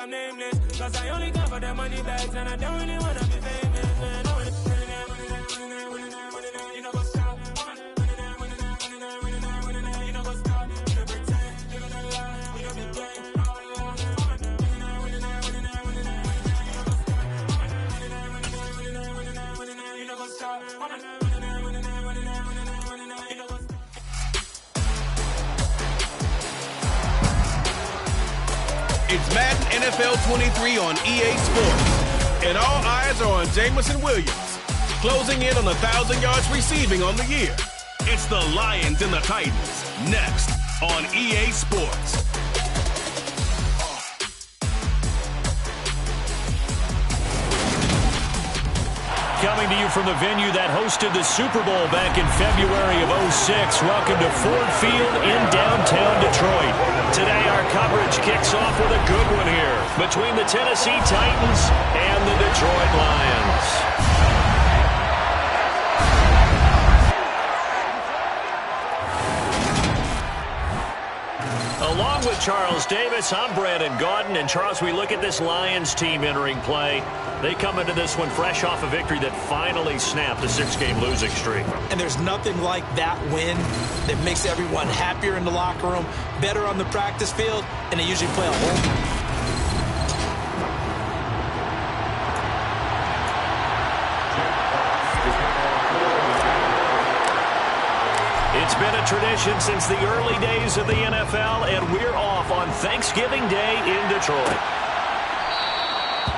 I'm nameless, cause I only come for the money bags and I don't really wanna be famous, man. You know what's up? You know what's up? You don't pretend, you don't lie, we don't be gay. You know what's up? It's Madden NFL 23 on EA Sports, and all eyes are on Jamison Williams, closing in on 1,000 yards receiving on the year. It's the Lions and the Titans, next on EA Sports. Coming to you from the venue that hosted the Super Bowl back in February of '06. Welcome to Ford Field in downtown Detroit. Today our coverage kicks off with a good one here between the Tennessee Titans and the Detroit Lions. Along with Charles Davis, I'm Brandon Gaudin. And Charles, we look at this Lions team entering play. They come into this one fresh off a victory that finally snapped a 6-game losing streak. And there's nothing like that win that makes everyone happier in the locker room, better on the practice field, and they usually play a whole. It's been a tradition since the early days of the NFL, and we're off on Thanksgiving Day in Detroit.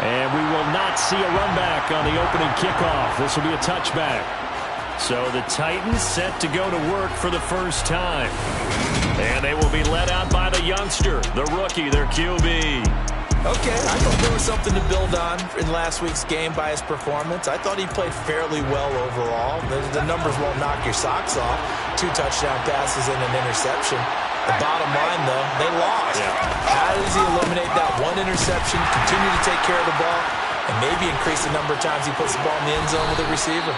And we will not see a run back on the opening kickoff. This will be a touchback. So the Titans set to go to work for the first time. And they will be led out by the youngster, the rookie, their QB. Okay, I thought there was something to build on in last week's game by his performance. I thought he played fairly well overall. The numbers won't knock your socks off. 2 touchdown passes and an interception. The bottom line, though, they lost. Yeah. How does he eliminate that one interception, continue to take care of the ball, and maybe increase the number of times he puts the ball in the end zone with a receiver?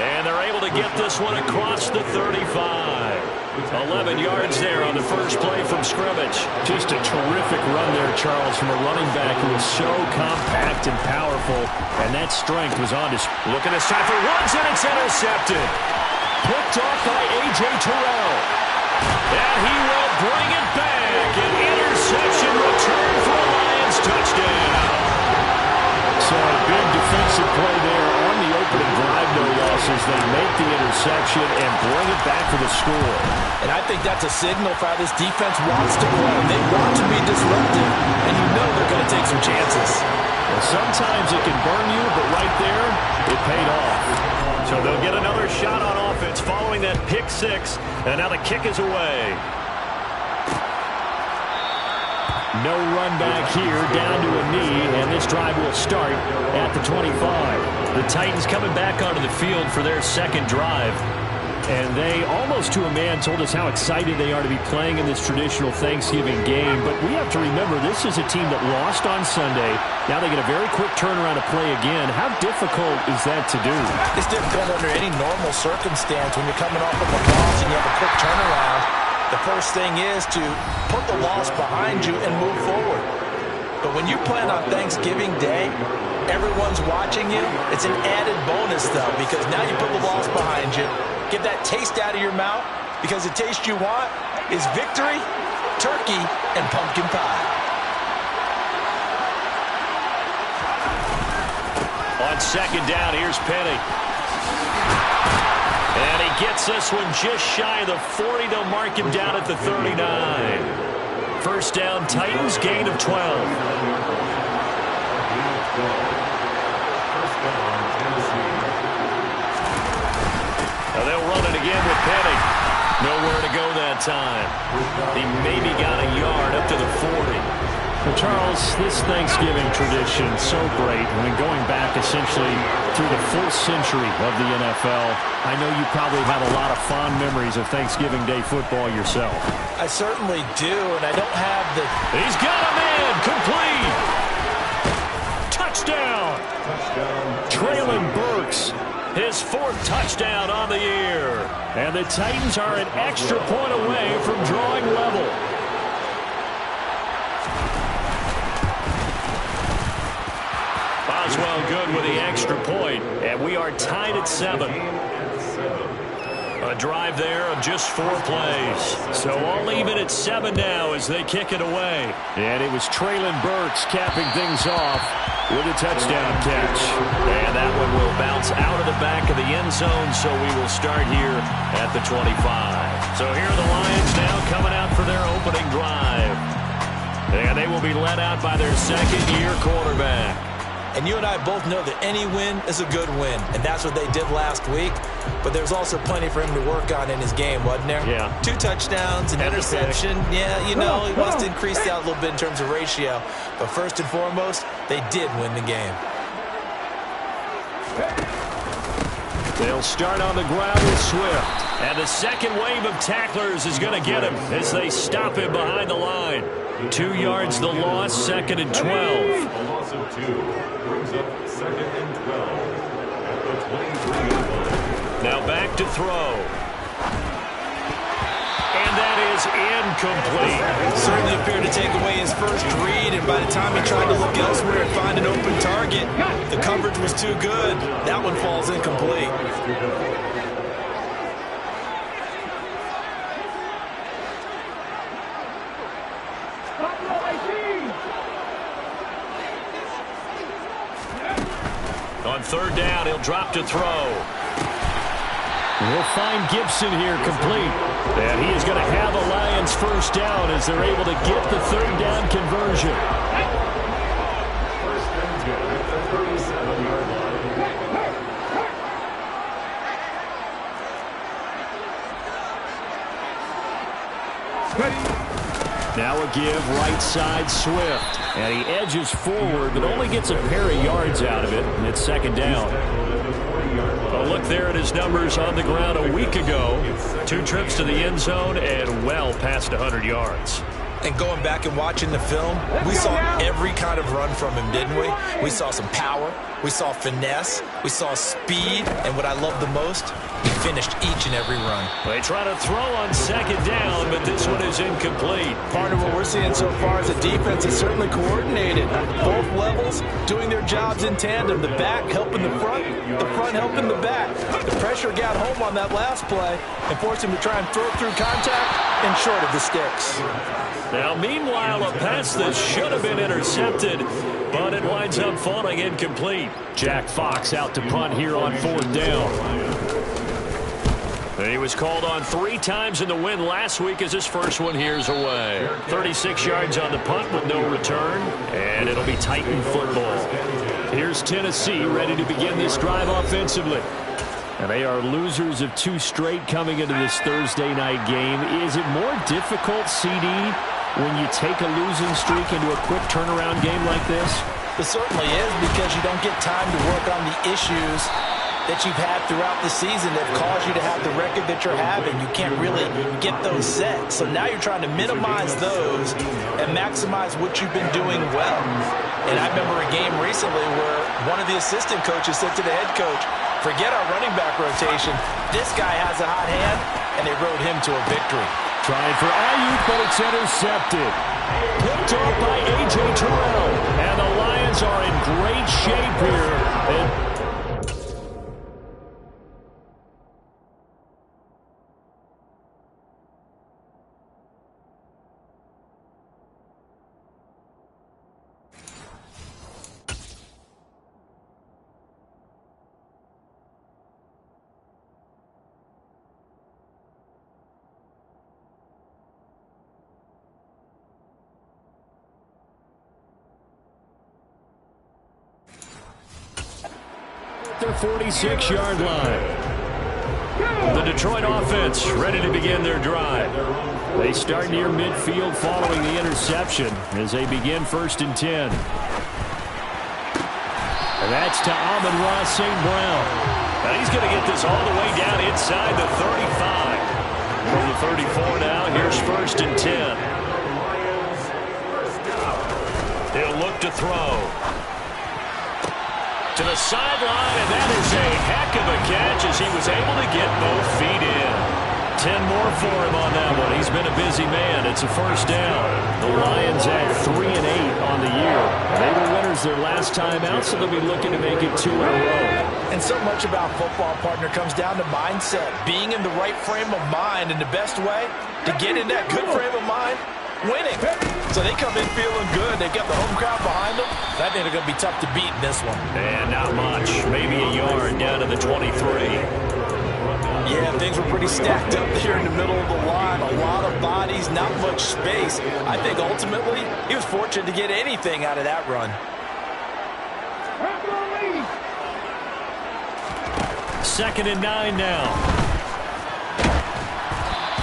And they're able to get this one across the 35. 11 yards there on the first play from scrimmage. Just a terrific run there, Charles, from a running back who was so compact and powerful, and that strength was on display. Looking this time for Woods, and it's intercepted. Picked off by A.J. Terrell. And he will bring it back. An interception return for a Lions touchdown. So a big defensive play there on the opening drive, no losses. They make the interception and bring it back for the score. And I think that's a signal for how this defense wants to play. They want to be disruptive, and you know they're going to take some chances. Well, sometimes it can burn you, but right there, it paid off. So they'll get another shot on offense following that pick 6, and now the kick is away. No run back here, down to a knee, and this drive will start at the 25. The Titans coming back onto the field for their second drive. And they, almost to a man, told us how excited they are to be playing in this traditional Thanksgiving game. But we have to remember, this is a team that lost on Sunday. Now they get a very quick turnaround to play again. How difficult is that to do? It's difficult under any normal circumstance when you're coming off of a loss and you have a quick turnaround. The first thing is to put the loss behind you and move forward. But when you're playing on Thanksgiving Day, everyone's watching you. It's an added bonus, though, because now you put the loss behind you. Get that taste out of your mouth, because the taste you want is victory, turkey, and pumpkin pie. On second down, here's Penny. And he gets this one just shy of the 40. They'll mark him down at the 39. First down, Titans, gain of 12. Now they'll run it again with Penny. Nowhere to go that time. He maybe got a yard up to the 40. Well, Charles, this Thanksgiving tradition is so great. I mean, going back essentially through the full century of the NFL, I know you probably have a lot of fond memories of Thanksgiving Day football yourself. I certainly do, and I don't have the... He's got a man, complete. Touchdown. Traylon Burks, his 4th touchdown on the year. And the Titans are an extra point away from drawing level. Maxwell good with the extra point, and we are tied at 7. A drive there of just 4 plays. So all even at 7 now as they kick it away. And it was Traylon Burks capping things off with a touchdown catch. And that one will bounce out of the back of the end zone, so we will start here at the 25. So here are the Lions now coming out for their opening drive. And they will be led out by their second-year quarterback. And you and I both know that any win is a good win, and that's what they did last week. But there's also plenty for him to work on in his game, wasn't there? Yeah. 2 touchdowns, an interception. Yeah, you know, he wants to increase that a little bit in terms of ratio. But first and foremost, they did win the game. They'll start on the ground with Swift. And the second wave of tacklers is going to get him as they stop him behind the line. 2 yards the loss, 2nd and 12. A loss of 2 brings up 2nd and 12 at the 23-yard line. Now back to throw. And that is incomplete. Certainly appeared to take away his first read, and by the time he tried to look elsewhere and find an open target, the coverage was too good. That one falls incomplete. On 3rd down, he'll drop to throw. We'll find Gibson here complete. And he is going to have a Lions first down as they're able to get the 3rd down conversion. First and 10 at the 37-yard line. Now a give right side Swift. And he edges forward, but only gets a pair of yards out of it. And it's 2nd down. A look there at his numbers on the ground a week ago. 2 trips to the end zone and well past 100 yards. And going back and watching the film, we saw every kind of run from him, didn't we? We saw some power, we saw finesse, we saw speed, and what I love the most, he finished each and every run. They try to throw on 2nd down, but this one is incomplete. Part of what we're seeing so far is the defense is certainly coordinated. Both levels doing their jobs in tandem. The back helping the front helping the back. The pressure got home on that last play and forced him to try and throw it through contact and short of the sticks. Now, meanwhile, a pass that should have been intercepted, but it winds up falling incomplete. Jack Fox out to punt here on 4th down. And he was called on 3 times in the win last week as his first one here's away. 36 yards on the punt with no return, and it'll be Titan football. Here's Tennessee ready to begin this drive offensively. And they are losers of 2 straight coming into this Thursday night game. Is it more difficult, CD, when you take a losing streak into a quick turnaround game like this? It certainly is, because you don't get time to work on the issues that you've had throughout the season that caused you to have the record that you're having. You can't really get those set. So now you're trying to minimize those and maximize what you've been doing well. And I remember a game recently where one of the assistant coaches said to the head coach, forget our running back rotation. This guy has a hot hand, and they rode him to a victory. Trying for Ayuk, but it's intercepted. Picked off by A.J. Terrell. And the Lions are in great shape here. Their 46-yard line. The Detroit offense ready to begin their drive. They start near midfield following the interception as they begin 1st and 10. And that's to Amon-Ra St. Brown. Now he's going to get this all the way down inside the 35. From the 34 now, here's 1st and 10. He'll look to throw. To the sideline, and that is a heck of a catch as he was able to get both feet in. 10 more for him on that one. He's been a busy man. It's a 1st down. The Lions at 3-8 on the year. They were winners is their last time out, so they'll be looking to make it 2 in a row. And so much about football, partner, comes down to mindset. Being in the right frame of mind, and the best way to get in that good frame of mind, winning. So they come in feeling good. They've got the home crowd behind them. I think they're going to be tough to beat in this one. And not much. Maybe a yard down to the 23. Yeah, things were pretty stacked up there in the middle of the line. A lot of bodies, not much space. I think ultimately he was fortunate to get anything out of that run. 2nd and 9 now.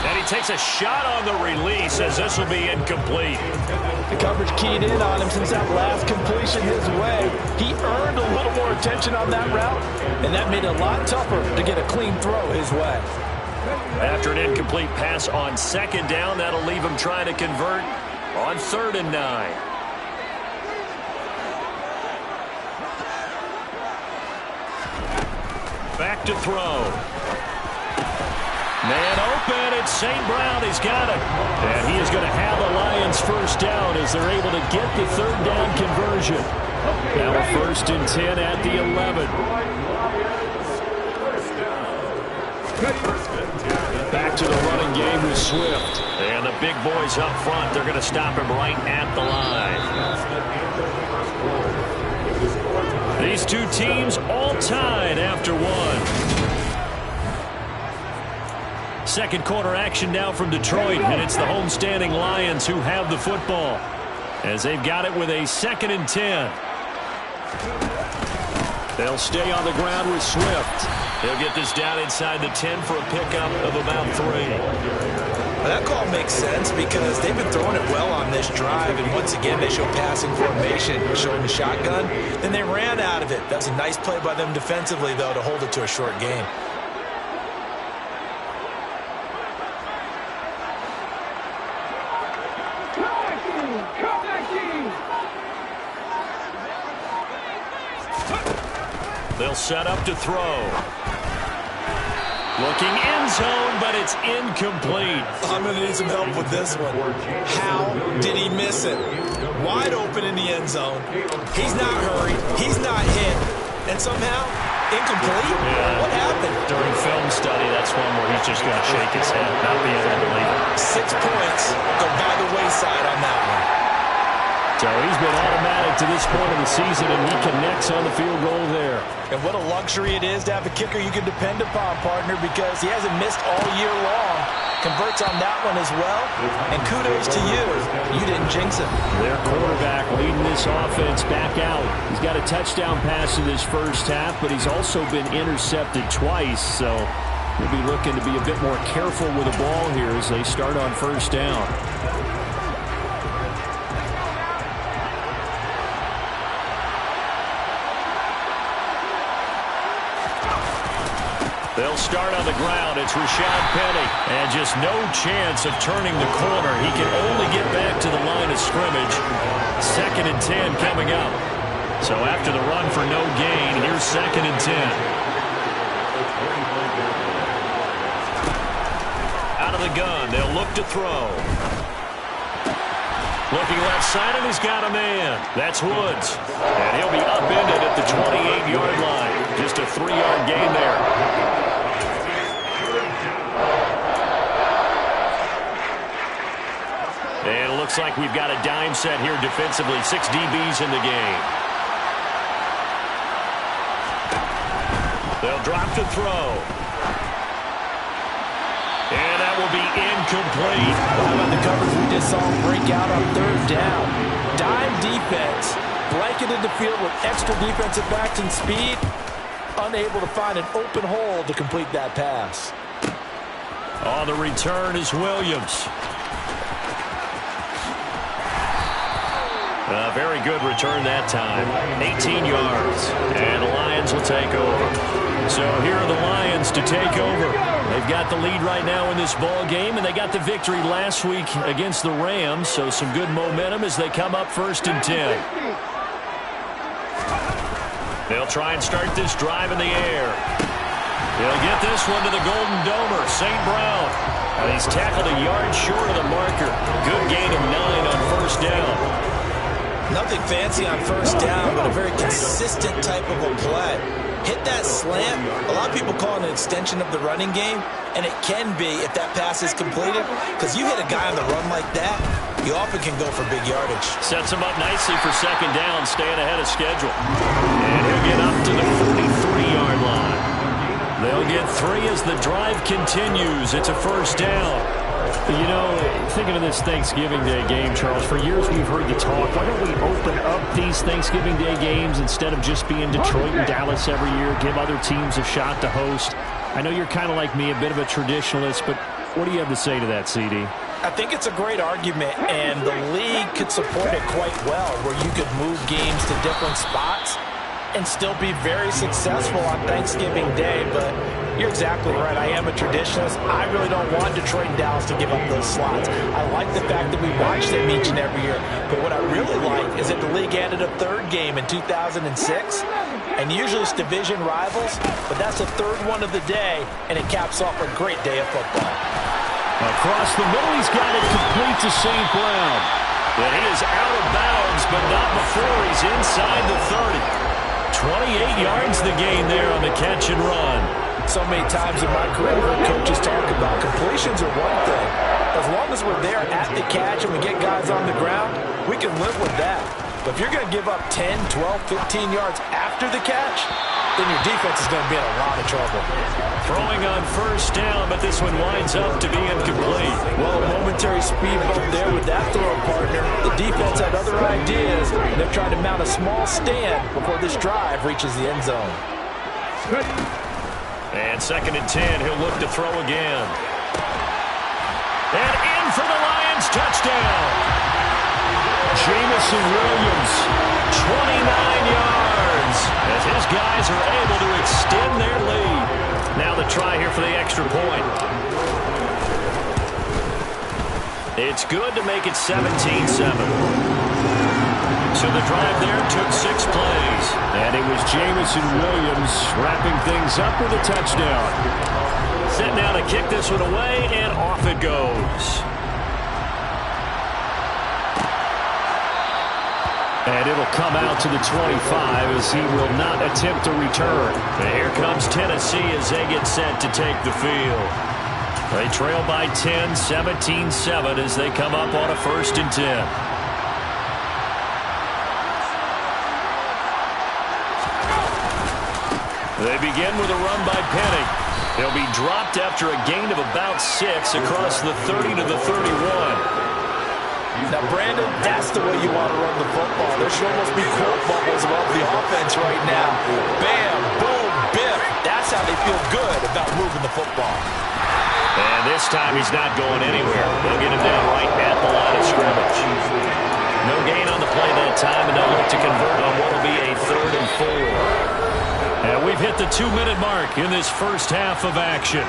And he takes a shot on the release as this will be incomplete. The coverage keyed in on him since that last completion his way. He earned a little more attention on that route, and that made it a lot tougher to get a clean throw his way. After an incomplete pass on 2nd down, that'll leave him trying to convert on 3rd and 9. Back to throw. Man open, it's St. Brown. He's got it. And he is going to have the Lions first down as they're able to get the 3rd down conversion. Now a 1st and 10 at the 11. Back to the running game with Swift. And the big boys up front, they're going to stop him right at the line. These two teams all tied after one. Second quarter action now from Detroit, and it's the homestanding Lions who have the football as they've got it with a 2nd and 10. They'll stay on the ground with Swift. He'll get this down inside the 10 for a pickup of about 3. Well, that call makes sense because they've been throwing it well on this drive, and once again they show passing formation, showing the shotgun. Then they ran out of it. That was a nice play by them defensively, though, to hold it to a short game. They'll set up to throw. Looking end zone, but it's incomplete. I'm going to need some help with this one. How did he miss it? Wide open in the end zone. He's not hurried. He's not hit. And somehow, incomplete? Yeah. What happened? During film study, that's one where he's just going to shake his head, not be able to believe it. 6 points go by the wayside on that one. So he's been automatic to this point of the season, and he connects on the field goal there. And what a luxury it is to have a kicker you can depend upon, partner, because he hasn't missed all year long. Converts on that one as well. And kudos to you. You didn't jinx him. Their quarterback leading this offense back out. He's got a touchdown pass in this first half, but he's also been intercepted twice. So he'll be looking to be a bit more careful with the ball here as they start on 1st down. They'll start on the ground. It's Rashad Penny. And just no chance of turning the corner. He can only get back to the line of scrimmage. 2nd and 10 coming up. So after the run for no gain, here's 2nd and 10. Out of the gun. They'll look to throw. Looking left side, and he's got a man. That's Woods. And he'll be upended at the 28-yard line. Just a 3-yard gain there. And it looks like we've got a dime set here defensively. 6 DBs in the game. They'll drop to throw. And that will be incomplete. How about the coverage we just saw him break out on 3rd down? Dime defense, blanketed the field with extra defensive backs and speed, unable to find an open hole to complete that pass. On the return is Williams. A very good return that time. 18 yards. And the Lions will take over. So here are the Lions to take over. They've got the lead right now in this ball game, and they got the victory last week against the Rams. So some good momentum as they come up 1st and 10. They'll try and start this drive in the air. They'll get this one to the Golden Domer, St. Brown. And he's tackled a yard short of the marker. Good gain of 9 on 1st down. Nothing fancy on first down, but a very consistent type of a play. Hit that slant. A lot of people call it an extension of the running game, and it can be if that pass is completed, because you hit a guy on the run like that, you often can go for big yardage. Sets him up nicely for second down, staying ahead of schedule. And he'll get up to the 43-yard line. They'll get 3 as the drive continues. It's a first down. You know, thinking of this Thanksgiving Day game, Charles, for years we've heard the talk, why don't we open up these Thanksgiving Day games instead of just being Detroit and Dallas every year, give other teams a shot to host? I know you're kind of like me, a bit of a traditionalist, but what do you have to say to that, CD? I think it's a great argument, and the league could support it quite well, where you could move games to different spots and still be very successful on Thanksgiving Day. But you're exactly right. I am a traditionalist. I really don't want Detroit and Dallas to give up those slots. I like the fact that we watch them each and every year. But what I really like is that the league added a third game in 2006. And usually it's division rivals, but that's the third one of the day, and it caps off a great day of football. Across the middle, he's got it complete to St. Brown. And he is out of bounds, but not before he's inside the 30. 28 yards the gain there on the catch and run. So many times in my career, coaches talk about completions are one thing. As long as we're there at the catch and we get guys on the ground, we can live with that. But if you're going to give up 10, 12, 15 yards after the catch, then your defense is going to be in a lot of trouble. Throwing on first down, but this one winds up to be incomplete. Well, a momentary speed bump there with that throw partner. The defense had other ideas, and they're trying to mount a small stand before this drive reaches the end zone. And 2nd and 10, he'll look to throw again. And in for the Lions, touchdown. Jamison Williams, 29 yards, as his guys are able to extend their lead. Now the try here for the extra point. It's good to make it 17-7. So the drive there took 6 plays. And it was Jamison Williams wrapping things up with a touchdown. Set now to kick this one away, and off it goes. And it'll come out to the 25 as he will not attempt to return. And here comes Tennessee as they get set to take the field. They trail by 10, 17-7 as they come up on a 1st and 10. They begin with a run by Penny. He'll be dropped after a gain of about 6 across the 30 to the 31. Now, Brandon, that's the way you want to run the football. There should almost be quote bubbles above the offense right now. Bam, boom, biff. That's how they feel good about moving the football. And this time he's not going anywhere. They'll get him down right at the line of scrimmage. No gain on the play that time, and they'll look to convert on what will be a 3rd and 4. And we've hit the 2-minute mark in this first half of action.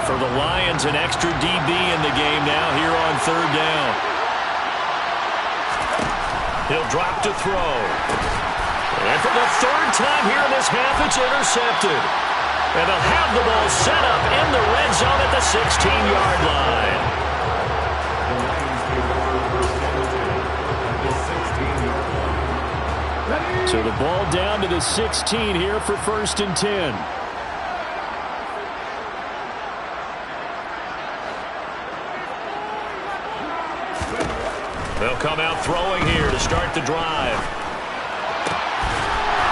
For the Lions, an extra DB in the game now here on 3rd down. He'll drop to throw. And for the 3rd time here in this half, it's intercepted. And they'll have the ball set up in the red zone at the 16-yard line. So the ball down to the 16 here for 1st and 10. They'll come out throwing here to start the drive.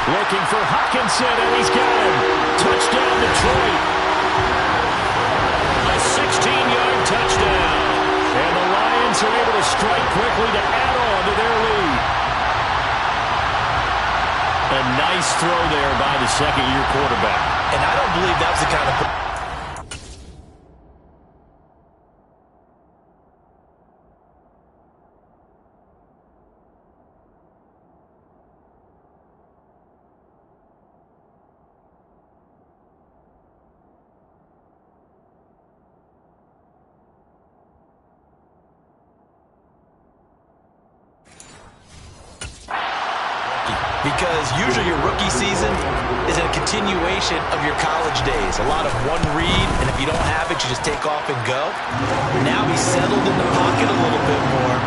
Looking for Hawkinson, and he's got him. Touchdown, Detroit. A 16-yard touchdown. And the Lions are able to strike quickly to add on to their lead. A nice throw there by the second-year quarterback. And I don't believe that was the kind of... Because usually your rookie season is a continuation of your college days. A lot of one read, and if you don't have it, you just take off and go. Now he's settled in the pocket a little bit more.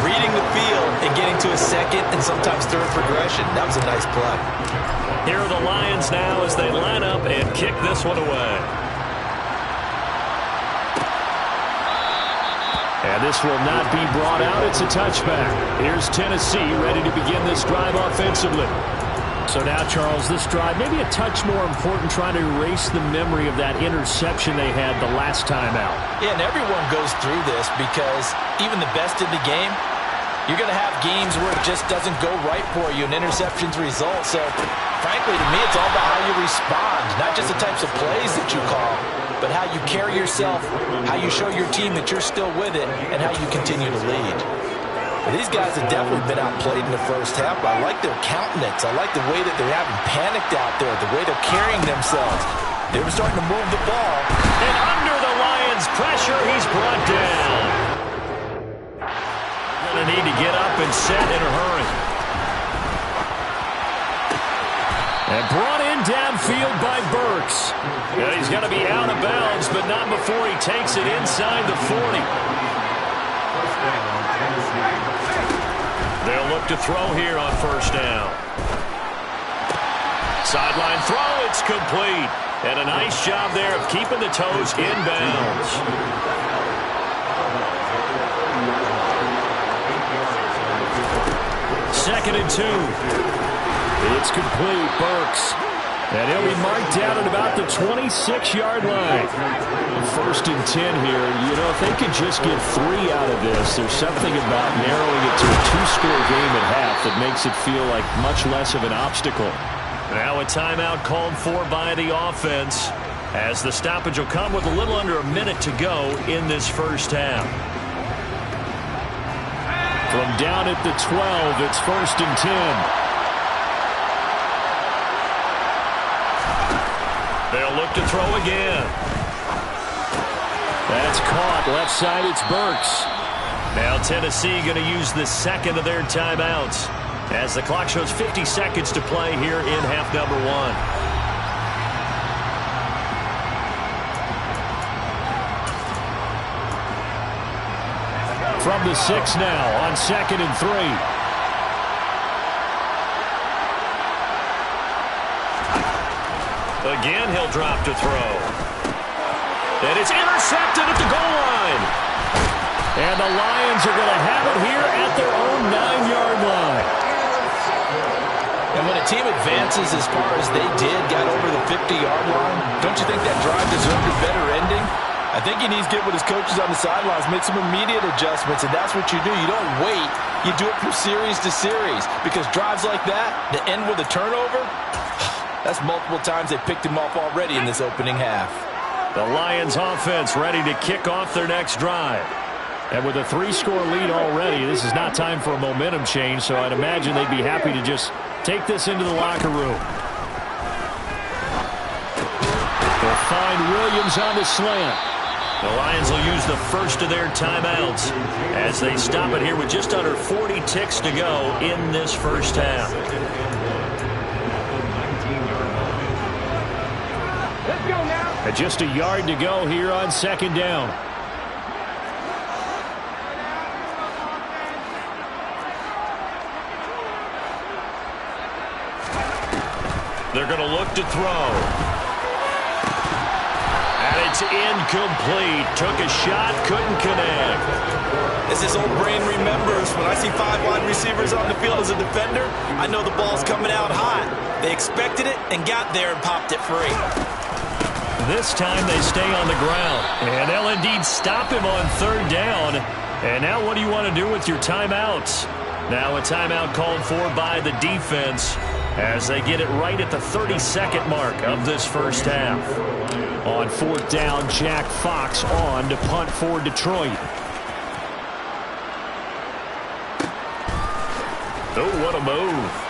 reading the field and getting to a second and sometimes third progression. That was a nice play. Here are the Lions now as they line up and kick this one away. And this will not be brought out. It's a touchback. Here's Tennessee ready to begin this drive offensively. So now, Charles, this drive maybe a touch more important, trying to erase the memory of that interception they had the last time out. Yeah, and everyone goes through this because even the best in the game, you're going to have games where it just doesn't go right for you and interceptions result. So, frankly, to me, it's all about how you respond, not just the types of plays that you call, but how you carry yourself, how you show your team that you're still with it, and how you continue to lead. These guys have definitely been outplayed in the first half, but I like their countenance. I like the way that they haven't panicked out there, the way they're carrying themselves. They were starting to move the ball. And under the Lions' pressure, he's brought down. Going to need to get up and set in a hurry. And brought in downfield by Burks. And he's going to be out of bounds, but not before he takes it inside the 40. They'll look to throw here on first down. Sideline throw, it's complete. And a nice job there of keeping the toes in bounds. Second and 2. It's complete, Burks. And he'll be marked down at about the 26-yard line. First and 10 here. You know, if they could just get 3 out of this, there's something about narrowing it to a 2-score game at half that makes it feel like much less of an obstacle. Now a timeout called for by the offense, as the stoppage will come with a little under a minute to go in this first half. From down at the 12, it's first and 10. They'll look to throw again. That's caught. Left side, it's Burks. Now Tennessee going to use the second of their timeouts as the clock shows 50 seconds to play here in half number 1. From the 6 now on second and 3. Again, he'll drop to throw. And it's intercepted at the goal line. And the Lions are going to have it here at their own 9-yard line. And when a team advances as far as they did, got over the 50-yard line, don't you think that drive deserved a better ending? I think he needs to get with his coaches on the sidelines, make some immediate adjustments, and that's what you do. You don't wait. You do it from series to series, because drives like that, that end with a turnover, that's multiple times they picked him off already in this opening half. The Lions offense ready to kick off their next drive. And with a 3-score lead already, this is not time for a momentum change, so I'd imagine they'd be happy to just take this into the locker room. They'll find Williams on the slant. The Lions will use the first of their timeouts as they stop it here with just under 40 ticks to go in this first half. And just a yard to go here on second down. They're going to look to throw. And it's incomplete. Took a shot, couldn't connect. As his old brain remembers, when I see 5 wide receivers on the field as a defender, I know the ball's coming out hot. They expected it and got there and popped it free. This time they stay on the ground. And they'll indeed stop him on third down. And now what do you want to do with your timeouts? Now a timeout called for by the defense as they get it right at the 32nd mark of this first half. On fourth down, Jack Fox on to punt for Detroit. Oh, what a move.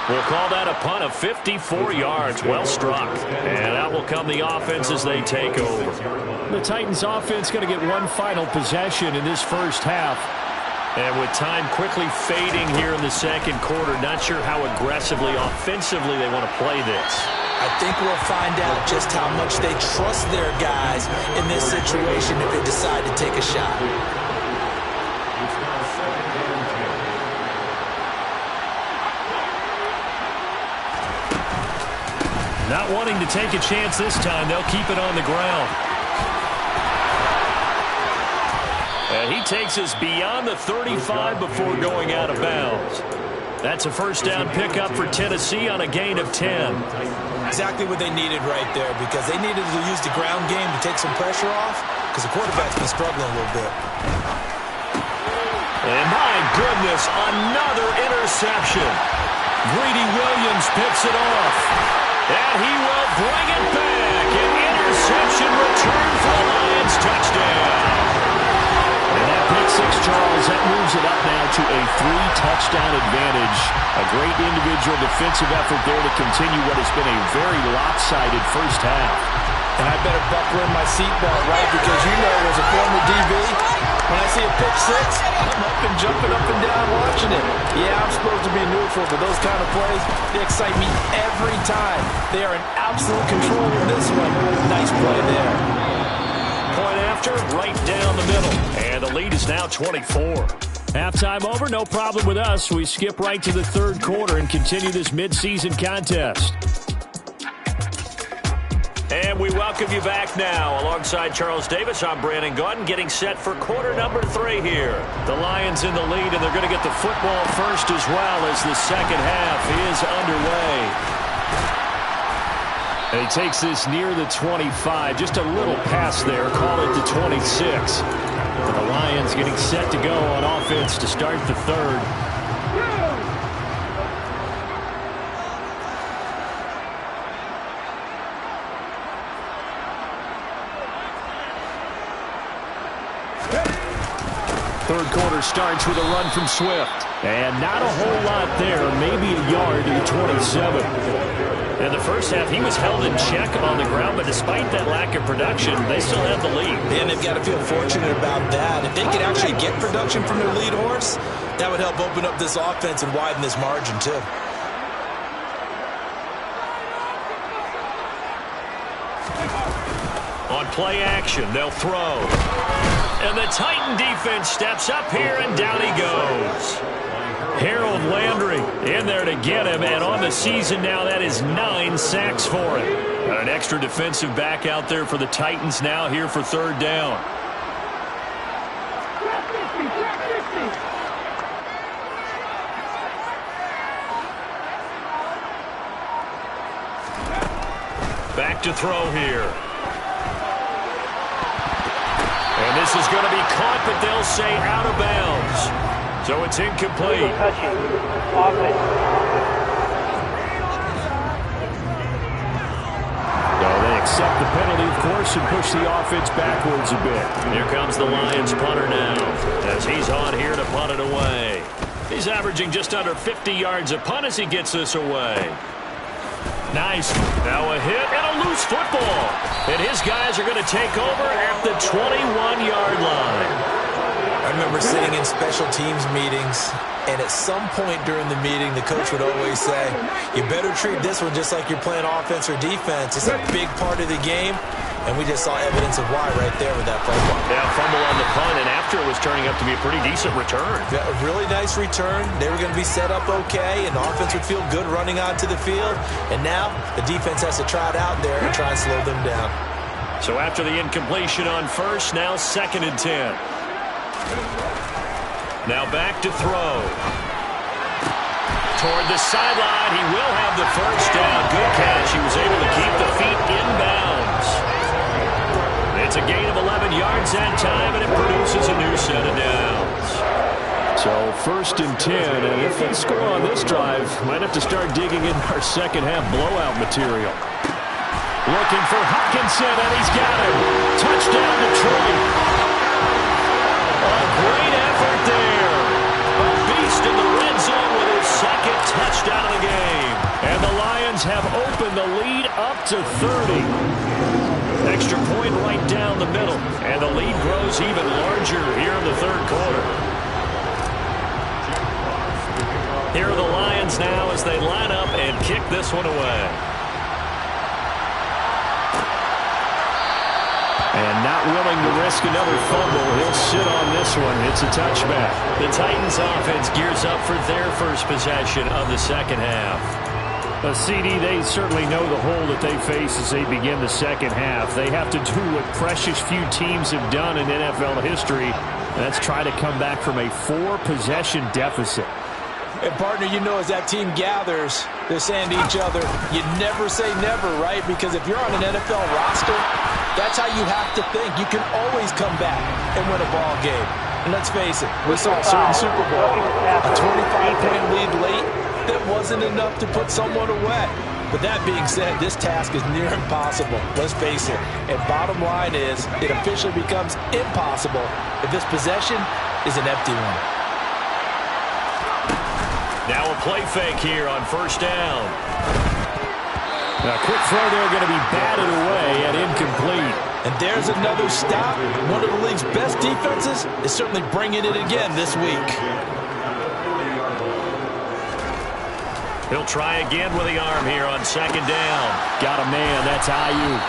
We'll call that a punt of 54 yards. Well struck. And out will come the offense as they take over. The Titans offense going to get one final possession in this first half. And with time quickly fading here in the second quarter, not sure how aggressively, offensively they want to play this. I think we'll find out just how much they trust their guys in this situation if they decide to take a shot. Not wanting to take a chance this time, they'll keep it on the ground. And he takes us beyond the 35 before going out of bounds. That's a first down pickup for Tennessee on a gain of 10. Exactly what they needed right there, because they needed to use the ground game to take some pressure off, because the quarterback's been struggling a little bit. And my goodness, another interception. Greedy Williams picks it off. And he will bring it back. An interception return for the Lions touchdown. And that pick six, Charles, that moves it up now to a 3-touchdown advantage. A great individual defensive effort there to continue what has been a very lopsided first half. And I better buckle in my seatbelt, right? Because you know, as a former DB, when I see a pick six, I'm up and jumping up and down watching it. Yeah, I'm supposed to be neutral, but those kind of plays, they excite me every time. They are in absolute control of this one. Nice play there. Point after, right down the middle. And the lead is now 24. Halftime over, no problem with us. We skip right to the third quarter and continue this midseason contest. And we welcome you back now. Alongside Charles Davis, I'm Brandon Gaudin, getting set for quarter number 3 here. The Lions in the lead, and they're going to get the football first as well as the second half is underway. And he takes this near the 25. Just a little pass there. Call it the 26. And the Lions getting set to go on offense to start the third. Third quarter starts with a run from Swift. And not a whole lot there. Maybe a yard to the 27. In the first half, he was held in check on the ground, but despite that lack of production, they still have the lead. And they've got to feel fortunate about that. If they could actually get production from their lead horse, that would help open up this offense and widen this margin, too. On play action, they'll throw. And the Titan defense steps up here, and down he goes. Harold Landry in there to get him, and on the season now, that is 9 sacks for him. An extra defensive back out there for the Titans now here for third down. Back to throw here. And this is going to be caught, but they'll say out of bounds. So it's incomplete. They accept the penalty, of course, and push the offense backwards a bit. Here comes the Lions punter now, as he's on here to punt it away. He's averaging just under 50 yards a punt as he gets this away. Nice. Now a hit and a loose football. And his guys are going to take over at the 21-yard line. I remember sitting in special teams meetings, and at some point during the meeting, the coach would always say, you better treat this one just like you're playing offense or defense. It's a big part of the game, and we just saw evidence of why right there with that play call. Yeah, fumble on the punt, and after it was turning up to be a pretty decent return. Yeah, a really nice return. They were going to be set up okay, and the offense would feel good running onto the field. And now the defense has to try it out there and try and slow them down. So after the incompletion on first, now 2nd and 10. Now back to throw. Toward the sideline, he will have the first down. Good catch. He was able to keep the feet in bounds. It's a gain of 11 yards that time, and it produces a new set of downs. So 1st and 10, and if they score on this drive, might have to start digging in our second half blowout material. Looking for Hutchinson, and he's got him. Touchdown, Detroit. A great effort there. A beast in the red zone with his 2nd touchdown of the game. And the Lions have opened the lead up to 30. Extra point right down the middle. And the lead grows even larger here in the third quarter. Here are the Lions now as they line up and kick this one away. And not willing to risk another fumble, he'll sit on this one. It's a touchback. The Titans offense gears up for their first possession of the second half. A CD, they certainly know the hole that they face as they begin the second half. They have to do what precious few teams have done in NFL history. That's try to come back from a 4-possession deficit. And, partner, you know as that team gathers, they're saying to each other, you never say never, right? Because if you're on an NFL roster, that's how you have to think. You can always come back and win a ball game. And let's face it, we saw a certain Super Bowl, a 25-point lead late that wasn't enough to put someone away. But that being said, this task is near impossible. Let's face it. And bottom line is, it officially becomes impossible if this possession is an empty one. Now a play fake here on first down. A quick throw there going to be batted away and incomplete. And there's another stop. One of the league's best defenses is certainly bringing it again this week. He'll try again with the arm here on second down. Got a man. That's Ayuk.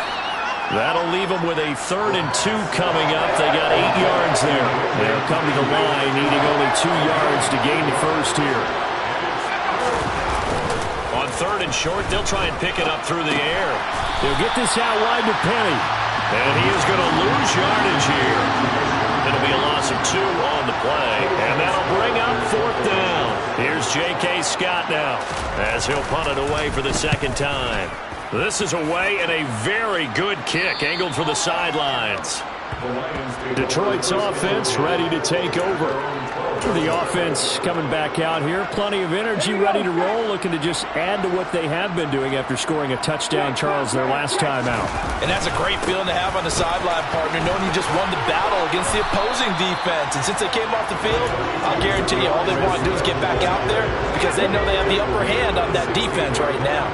That'll leave them with a 3rd and 2 coming up. They got 8 yards there. They'll come to the line, needing only 2 yards to gain the first here. On 3rd and short, they'll try and pick it up through the air. They'll get this out wide to Penny. And he is going to lose yardage here. It'll be a loss of 2 on the play. And that'll bring up 4th down. Here's J.K. Scott now as he'll punt it away for the second time. This is away and a very good kick angled for the sidelines. Detroit's offense ready to take over. The offense coming back out here. Plenty of energy, ready to roll, looking to just add to what they have been doing after scoring a touchdown, Charles, their last time out. And that's a great feeling to have on the sideline, partner, knowing you just won the battle against the opposing defense. And since they came off the field, I'll guarantee you all they want to do is get back out there because they know they have the upper hand on that defense right now.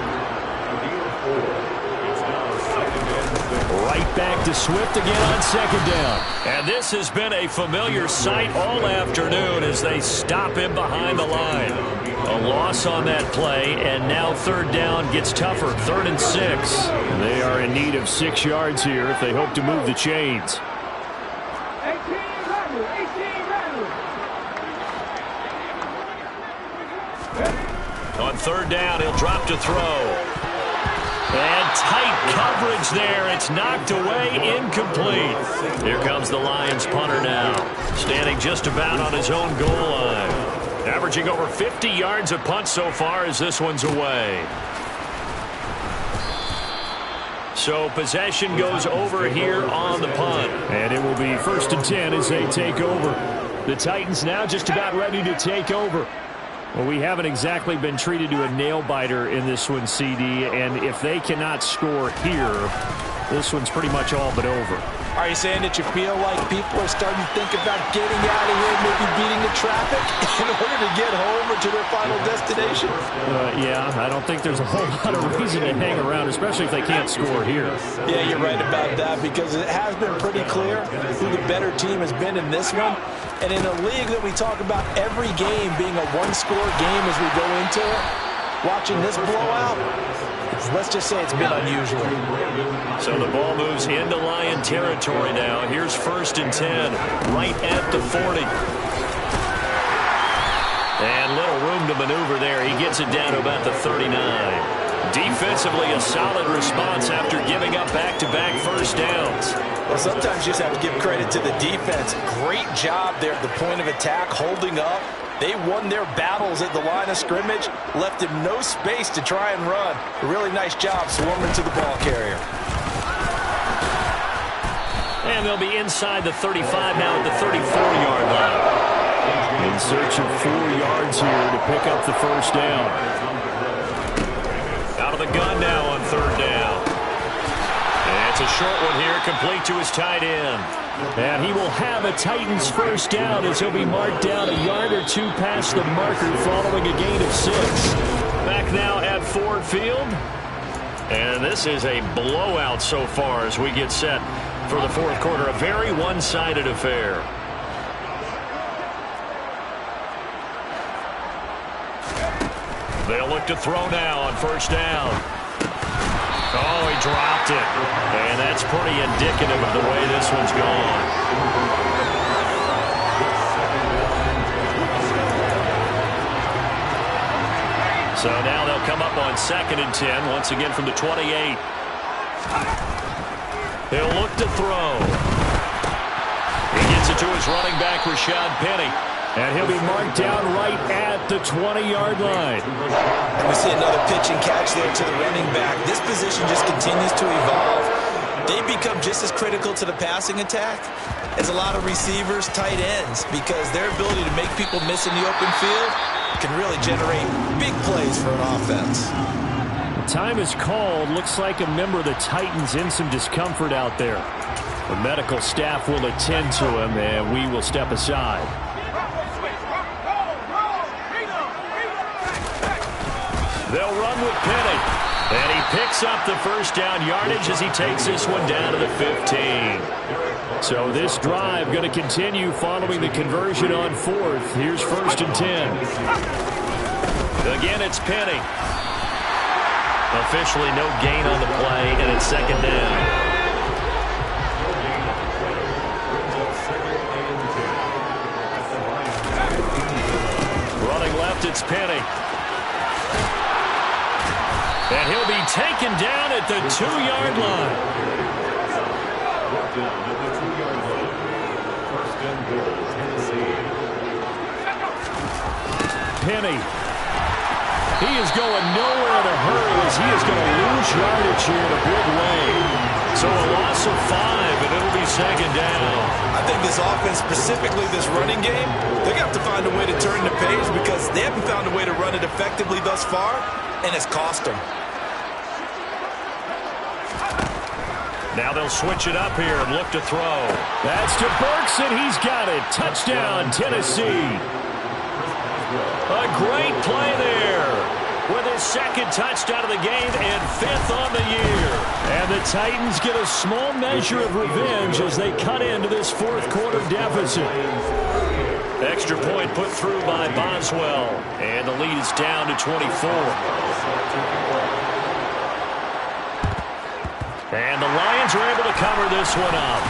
Right back to Swift again on second down. And this has been a familiar sight all afternoon as they stop him behind the line. A loss on that play, and now 3rd down gets tougher, 3rd and 6. They are in need of 6 yards here if they hope to move the chains. On 3rd down, he'll drop to throw. And tight coverage there. It's knocked away, incomplete. Here comes the Lions punter now, standing just about on his own goal line. Averaging over 50 yards a punt so far as this one's away. So possession goes over here on the punt. And it will be 1st and 10 as they take over. The Titans now just about ready to take over. Well, we haven't exactly been treated to a nail-biter in this one, CD, and if they cannot score here, this one's pretty much all but over. Are you saying that you feel like people are starting to think about getting out of here, maybe beating the traffic in order to get home or to their final destination? Yeah, I don't think there's a whole lot of reason to hang around, especially if they can't score here. Yeah, you're right about that because it has been pretty clear who the better team has been in this one. And in a league that we talk about every game being a one-score game as we go into it, watching this blowout, let's just say it's been unusual. So the ball moves into Lion territory now. Here's 1st and 10, right at the 40. And little room to maneuver there. He gets it down to about the 39. Defensively, a solid response after giving up back-to-back first downs. Well, sometimes you just have to give credit to the defense. Great job there at the point of attack, holding up. They won their battles at the line of scrimmage, left him no space to try and run. A really nice job swarming to the ball carrier. And they'll be inside the 35 now at the 34-yard line. In search of 4 yards here to pick up the first down. Out of the gun now on 3rd down. And it's a short one here, complete to his tight end. And he will have a Titans first down as he'll be marked down a yard or 2 past the marker following a gain of 6. Back now at Ford Field. And this is a blowout so far as we get set for the 4th quarter. A very one-sided affair. They'll look to throw now on 1st down. Oh, he dropped it. And that's pretty indicative of the way this one's gone. So now they'll come up on 2nd and 10, once again from the 28. He'll look to throw. He gets it to his running back, Rashad Penny. And he'll be marked down right at the 20-yard line. And we see another pitch and catch there to the running back. This position just continues to evolve. They become just as critical to the passing attack as a lot of receivers, tight ends, because their ability to make people miss in the open field can really generate big plays for an offense. Time is called. Looks like a member of the Titans in some discomfort out there. The medical staff will attend to him, and we will step aside. They'll run with Penny. And he picks up the first down yardage as he takes this one down to the 15. So this drive going to continue following the conversion on 4th. Here's 1st and 10. Again, it's Penny. Officially no gain on the play, and it's 2nd down. Running left, it's Penny. And he'll be taken down at the 2-yard line. Penny. He is going nowhere in a hurry as he is going to lose yardage here in a big way. So a loss of 5, and it'll be 2nd down. I think this offense, specifically this running game, they're going to have to find a way to turn the page because they haven't found a way to run it effectively thus far, and it's cost them. Now they'll switch it up here and look to throw. That's to Burks, and he's got it. Touchdown, Tennessee. A great play there with his 2nd touchdown of the game and 5th on the year. And the Titans get a small measure of revenge as they cut into this 4th quarter deficit. Extra point put through by Boswell, and the lead is down to 24. And the Lions are able to cover this one up.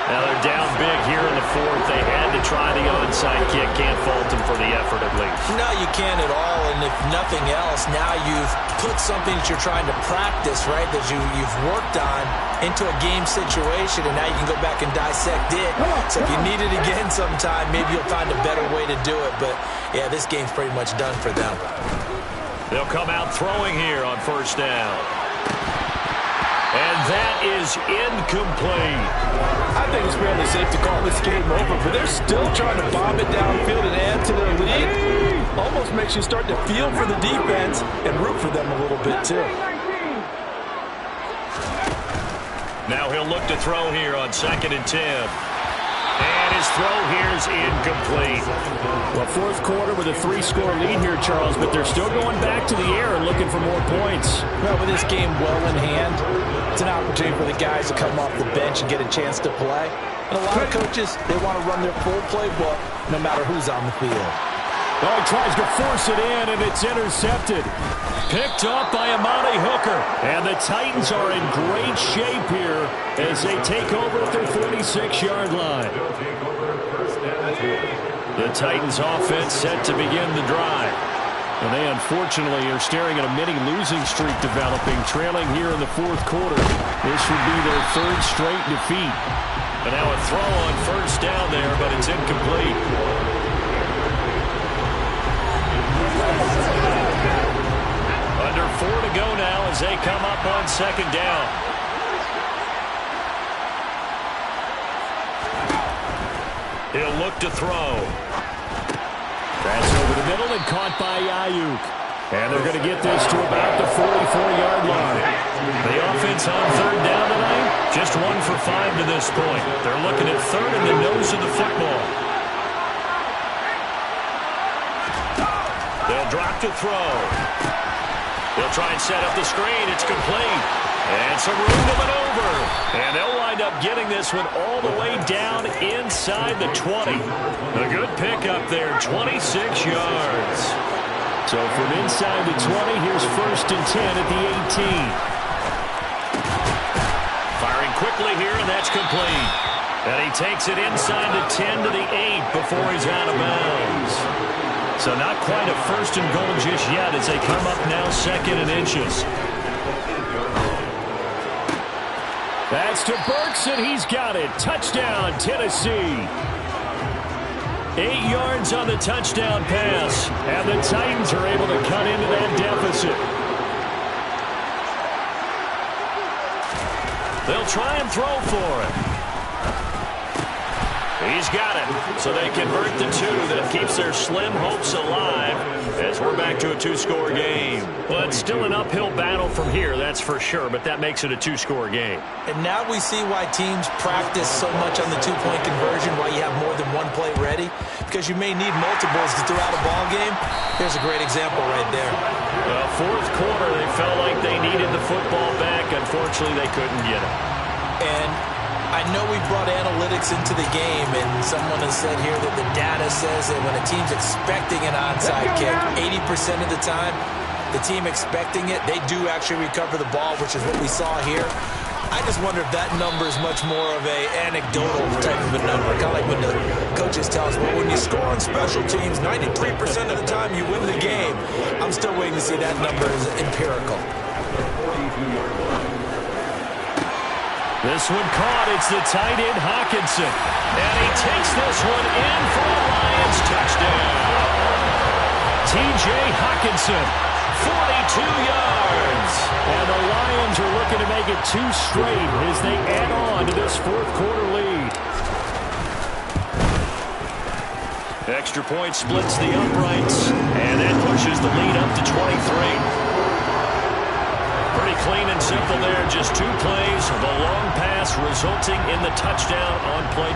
Now they're down big here in the 4th. They had to try the onside kick. Can't fault them for the effort at least. No, you can't at all. And if nothing else, now you've put something that you're trying to practice, right, that you've worked on into a game situation, and now you can go back and dissect it. So if you need it again sometime, maybe you'll find a better way to do it. But, yeah, this game's pretty much done for them. They'll come out throwing here on 1st down. And that is incomplete. I think it's fairly safe to call this game over, but they're still trying to bomb it downfield and add to their lead. Almost makes you start to feel for the defense and root for them a little bit, too. Now he'll look to throw here on 2nd and 10. And his throw here is incomplete. Well, 4th quarter with a 3-score lead here, Charles, but they're still going back to the air and looking for more points. Well, with this game well in hand, it's an opportunity for the guys to come off the bench and get a chance to play. And a lot of coaches, they want to run their full playbook no matter who's on the field. Oh, he tries to force it in, and it's intercepted. Picked up by Amani Hooker. And the Titans are in great shape here as they take over at their 46-yard line. The Titans offense set to begin the drive. And they unfortunately are staring at a mini losing streak developing, trailing here in the 4th quarter. This would be their 3rd straight defeat. And now a throw on 1st down there, but it's incomplete. Under 4 to go now as they come up on 2nd down. He'll look to throw. Pass over the middle and caught by Ayuk. And they're going to get this to about the 44-yard line. The offense on 3rd down tonight, just 1 for 5 to this point. They're looking at 3rd in the nose of the football. They'll drop to throw. They'll try and set up the screen. It's complete. And some room to maneuver. And they'll wind up getting this one all the way down inside the 20. A good pickup there, 26 yards. So from inside the 20, here's 1st and 10 at the 18. Firing quickly here, and that's complete. And he takes it inside the 10 to the 8 before he's out of bounds. So not quite a first and goal just yet as they come up now second and inches. That's to Burks, and he's got it. Touchdown, Tennessee. 8 yards on the touchdown pass, and the Titans are able to cut into that deficit. They'll try and throw for it. He's got it, so they convert the 2. That keeps their slim hopes alive as we're back to a 2-score game. Well, it's still an uphill battle from here, that's for sure, but that makes it a 2-score game. And now we see why teams practice so much on the 2-point conversion, why you have more than one play ready, because you may need multiples to throw out a ball game. Here's a great example right there. Fourth quarter, they felt like they needed the football back. Unfortunately, they couldn't get it. And I know we brought analytics into the game, and someone has said here that the data says that when a team's expecting an onside kick, 80% of the time, the team expecting it, they do actually recover the ball, which is what we saw here. I just wonder if that number is much more of a anecdotal type of a number. Kind of like when the coaches tell us, well, when you score on special teams, 93% of the time you win the game. I'm still waiting to see that number is empirical. This one caught. It's the tight end, Hawkinson. And he takes this one in for a Lions touchdown. T.J. Hawkinson, 42 yards. And the Lions are looking to make it 2 straight as they add on to this fourth quarter lead. Extra point splits the uprights. And that pushes the lead up to 23. Pretty clean and simple there. Just 2 plays. The long pass resulting in the touchdown on play.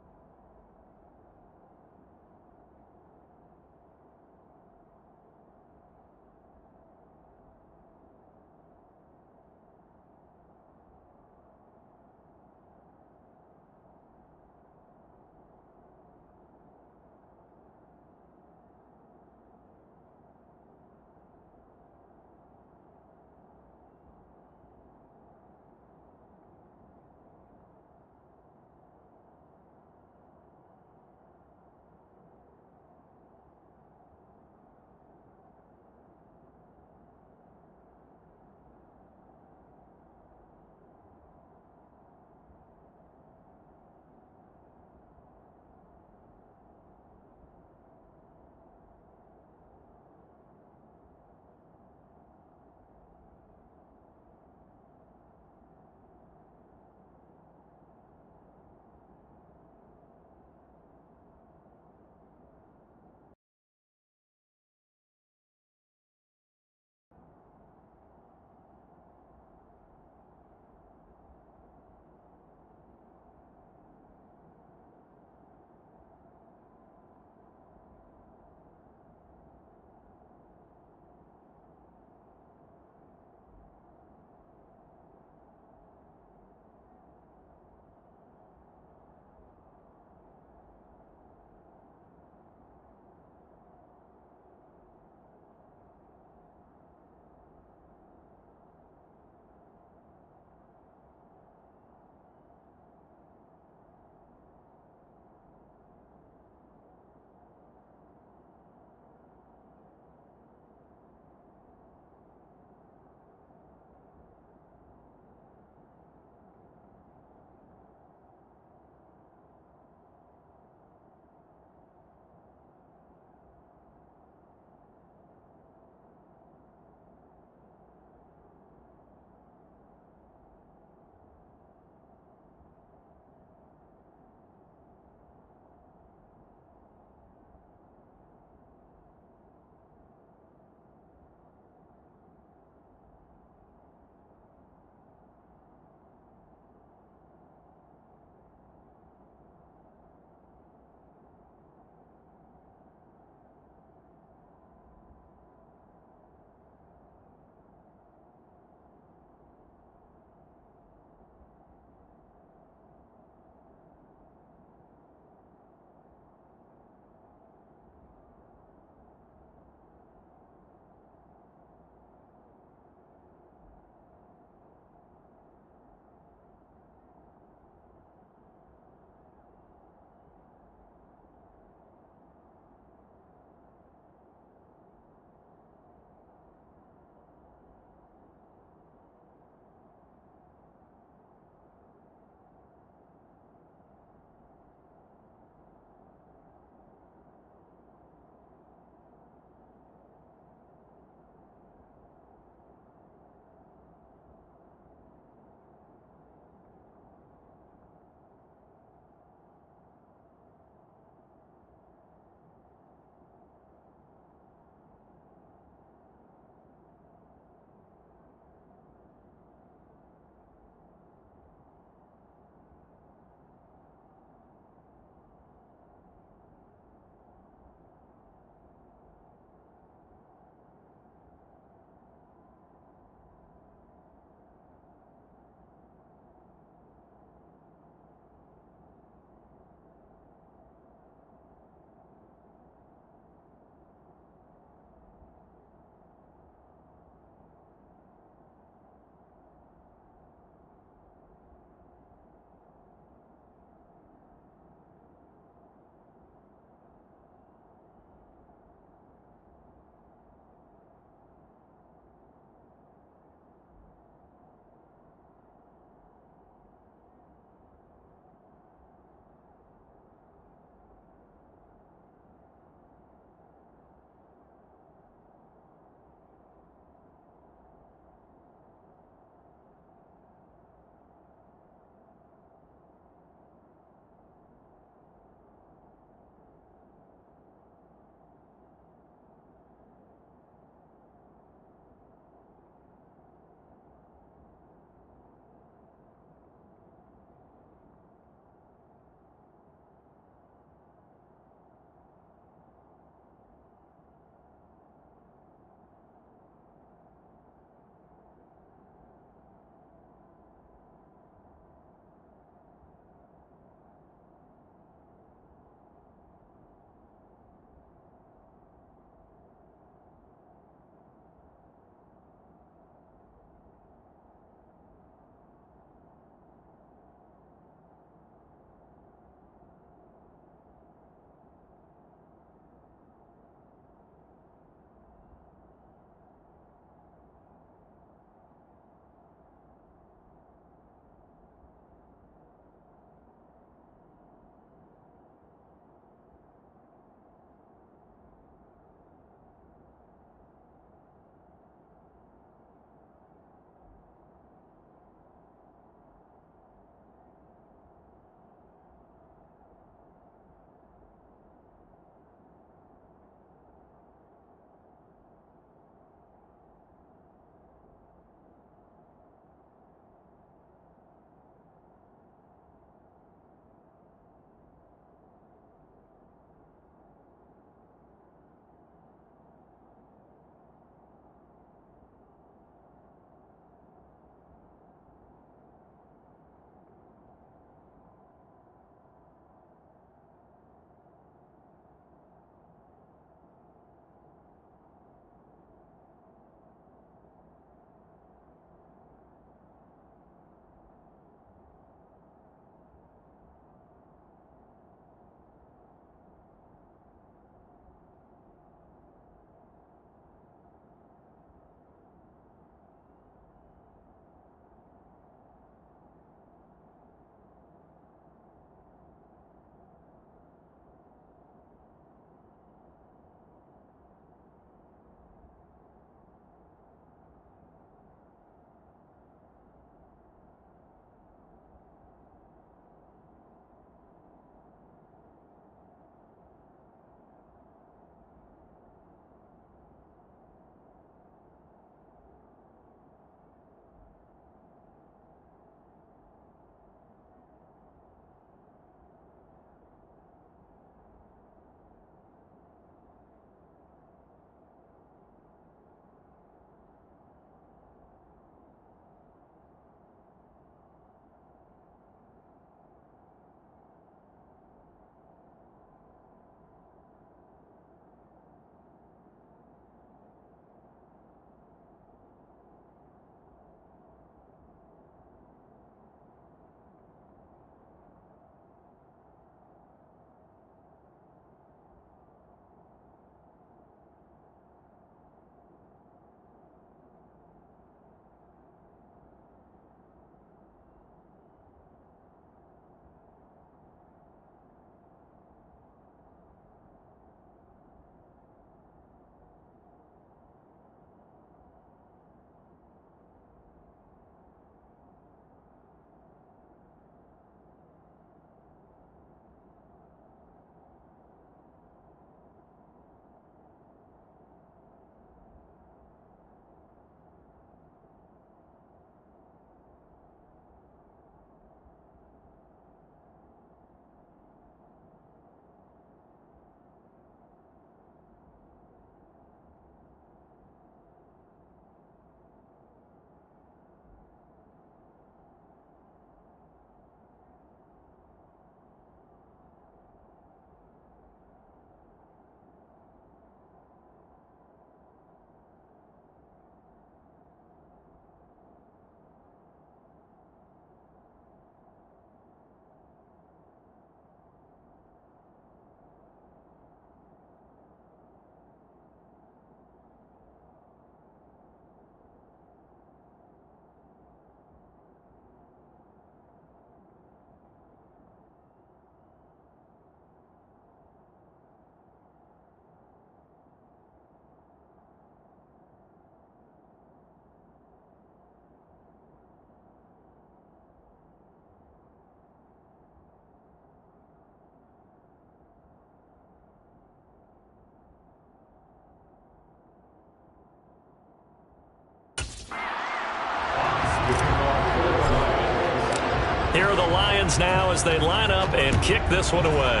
Here are the Lions now as they line up and kick this one away.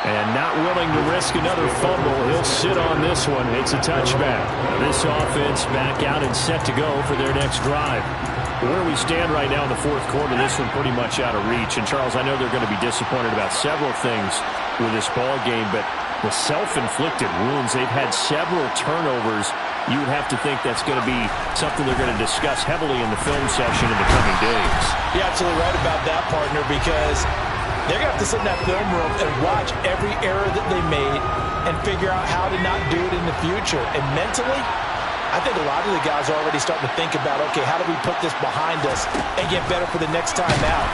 And not willing to risk another fumble, he'll sit on this one. It's a touchback. This offense back out and set to go for their next drive. Where we stand right now in the fourth quarter, this one pretty much out of reach. And, Charles, I know they're going to be disappointed about several things with this ball game, but the self-inflicted wounds, they've had several turnovers. You would have to think that's going to be something they're going to discuss heavily in the film session in the coming days. You're absolutely right about that, partner, because they're going to have to sit in that film room and watch every error that they made and figure out how to not do it in the future. And mentally, I think a lot of the guys are already starting to think about, okay, how do we put this behind us and get better for the next time out?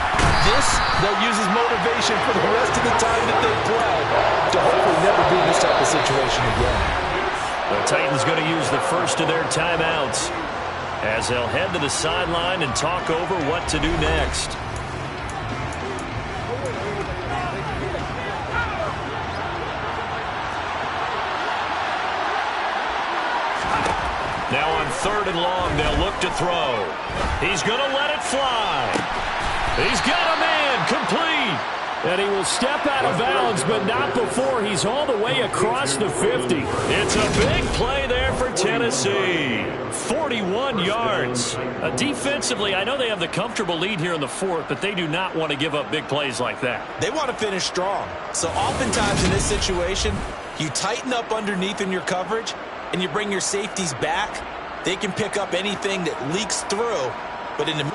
This, they'll use as motivation for the rest of the time that they play to hopefully never be in this type of situation again. The Titans going to use the first of their timeouts as they'll head to the sideline and talk over what to do next. Now on 3rd and long, they'll look to throw. He's going to let it fly. He's got a man, complete. And he will step out of bounds, but not before he's all the way across the 50. It's a big play there for Tennessee. 41 yards. Defensively, I know they have the comfortable lead here in the fourth, but they do not want to give up big plays like that. They want to finish strong. So oftentimes in this situation, you tighten up underneath in your coverage, and you bring your safeties back. They can pick up anything that leaks through, but in the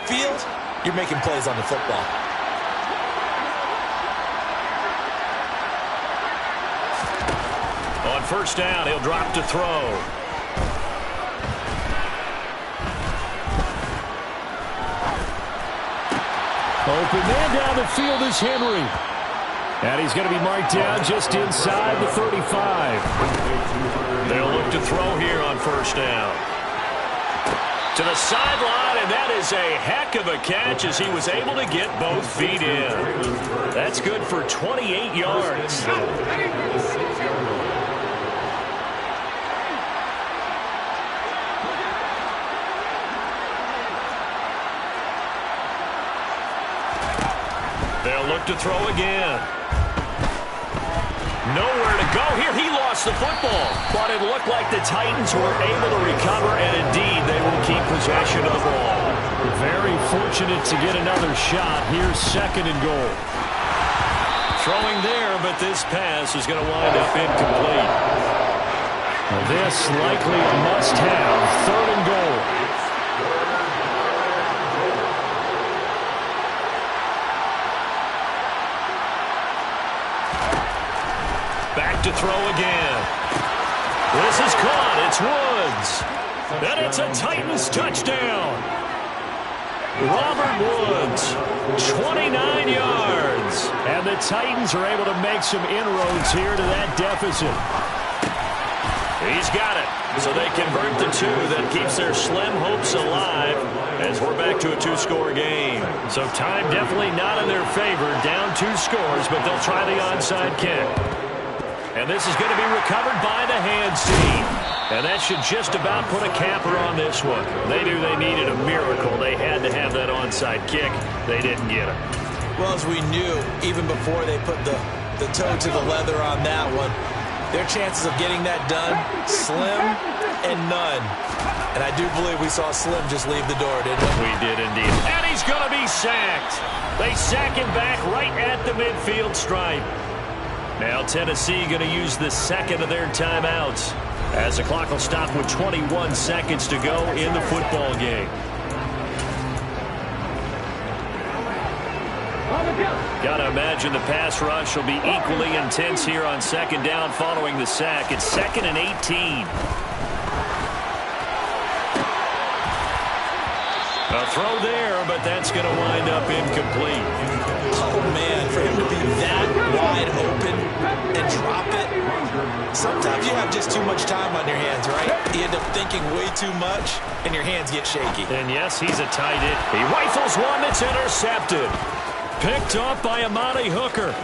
field, you're making plays on the football. On 1st down, he'll drop to throw. Open man down the field is Henry. And he's going to be marked down just inside the 35. They'll look to throw here on 1st down. To the sideline, and that is a heck of a catch as he was able to get both feet in. That's good for 28 yards. They'll look to throw again. Nowhere to go here. He lost the football. But it looked like the Titans were able to recover, and indeed they will keep possession of the ball. Very fortunate to get another shot. Here's 2nd and goal. Throwing there, but this pass is going to wind up incomplete. Well, this likely a must-have. 3rd and goal. Back to throw again. This is caught. It's Woods. And it's a Titans touchdown. Robert Woods, 29 yards. And the Titans are able to make some inroads here to that deficit. He's got it. So they convert the 2. That keeps their slim hopes alive as we're back to a 2-score game. So time definitely not in their favor. Down 2 scores, but they'll try the onside kick. And this is going to be recovered by the hands team. And that should just about put a capper on this one. They knew they needed a miracle. They had to have that onside kick. They didn't get it. Well, as we knew, even before they put the toe to the leather on that one, their chances of getting that done, slim and none. And I do believe we saw Slim just leave the door, didn't we? We did indeed. And he's going to be sacked. They sack him back right at the midfield stripe. Now Tennessee going to use the second of their timeouts, as the clock will stop with 21 seconds to go in the football game. Got to imagine the pass rush will be equally intense here on second down following the sack. It's 2nd and 18. A throw there, but that's going to wind up incomplete. Oh, man, for him to be that wide open and drop it. Sometimes you have just too much time on your hands, right? You end up thinking way too much, and your hands get shaky. And yes, he's a tight end. He rifles one that's intercepted. Picked off by Amani Hooker.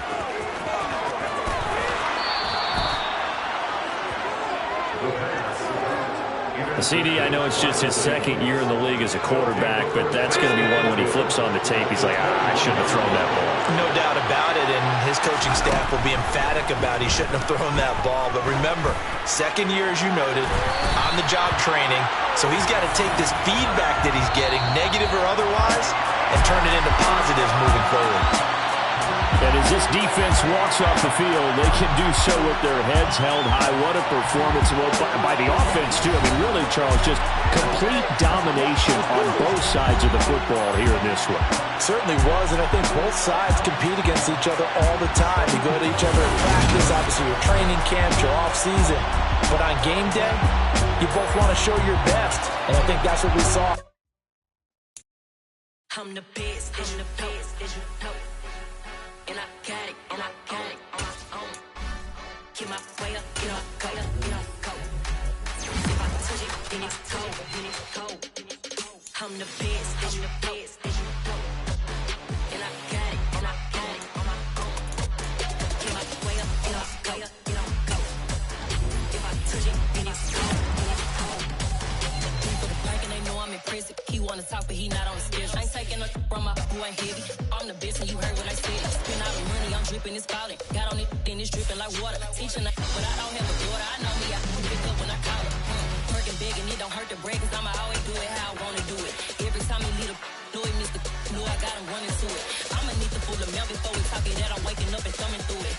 CD, I know it's just his second year in the league as a quarterback, but that's going to be one when he flips on the tape. He's like, I shouldn't have thrown that ball. No doubt about it, and his coaching staff will be emphatic about he shouldn't have thrown that ball. But remember, second year, as you noted, on-the-job training, so he's got to take this feedback that he's getting, negative or otherwise, and turn it into positives moving forward. And as this defense walks off the field, they can do so with their heads held high. What a performance by the offense, too. I mean, really, Charles, just complete domination on both sides of the football here in this one. Certainly was, and I think both sides compete against each other all the time. You go to each other in practice, obviously your training camps, your off-season. But on game day, you both want to show your best, and I think that's what we saw. I'm the best, I'm the best, and I got it, and I got it on my own. Get my way up, get up, go, get up, go. If I touch it, then it's cold, then it's cold. I'm the best, I'm the best, and I got it, and I got it on my own. Get my way up, get up, go, get up, go. If I touch it, then it's cold, then it's cold. For the bank and they know I'm impressive. He wanna talk, but he not on the schedule. I ain't taking no from my boy heavy. I'm the best, and you heard what I said. Spend all the money, I'm dripping, it's falling. Got on it, then it's dripping like water. Teaching that, but I don't have a daughter. I know me, I can pick up when I call her. Working big, and it don't hurt to break, cause I'ma always do it how I wanna do it. Every time he lead a know it, Mr. Know I got him running to it. I'ma need to pull the mail before we talk it that I'm waking up and thumbing through it.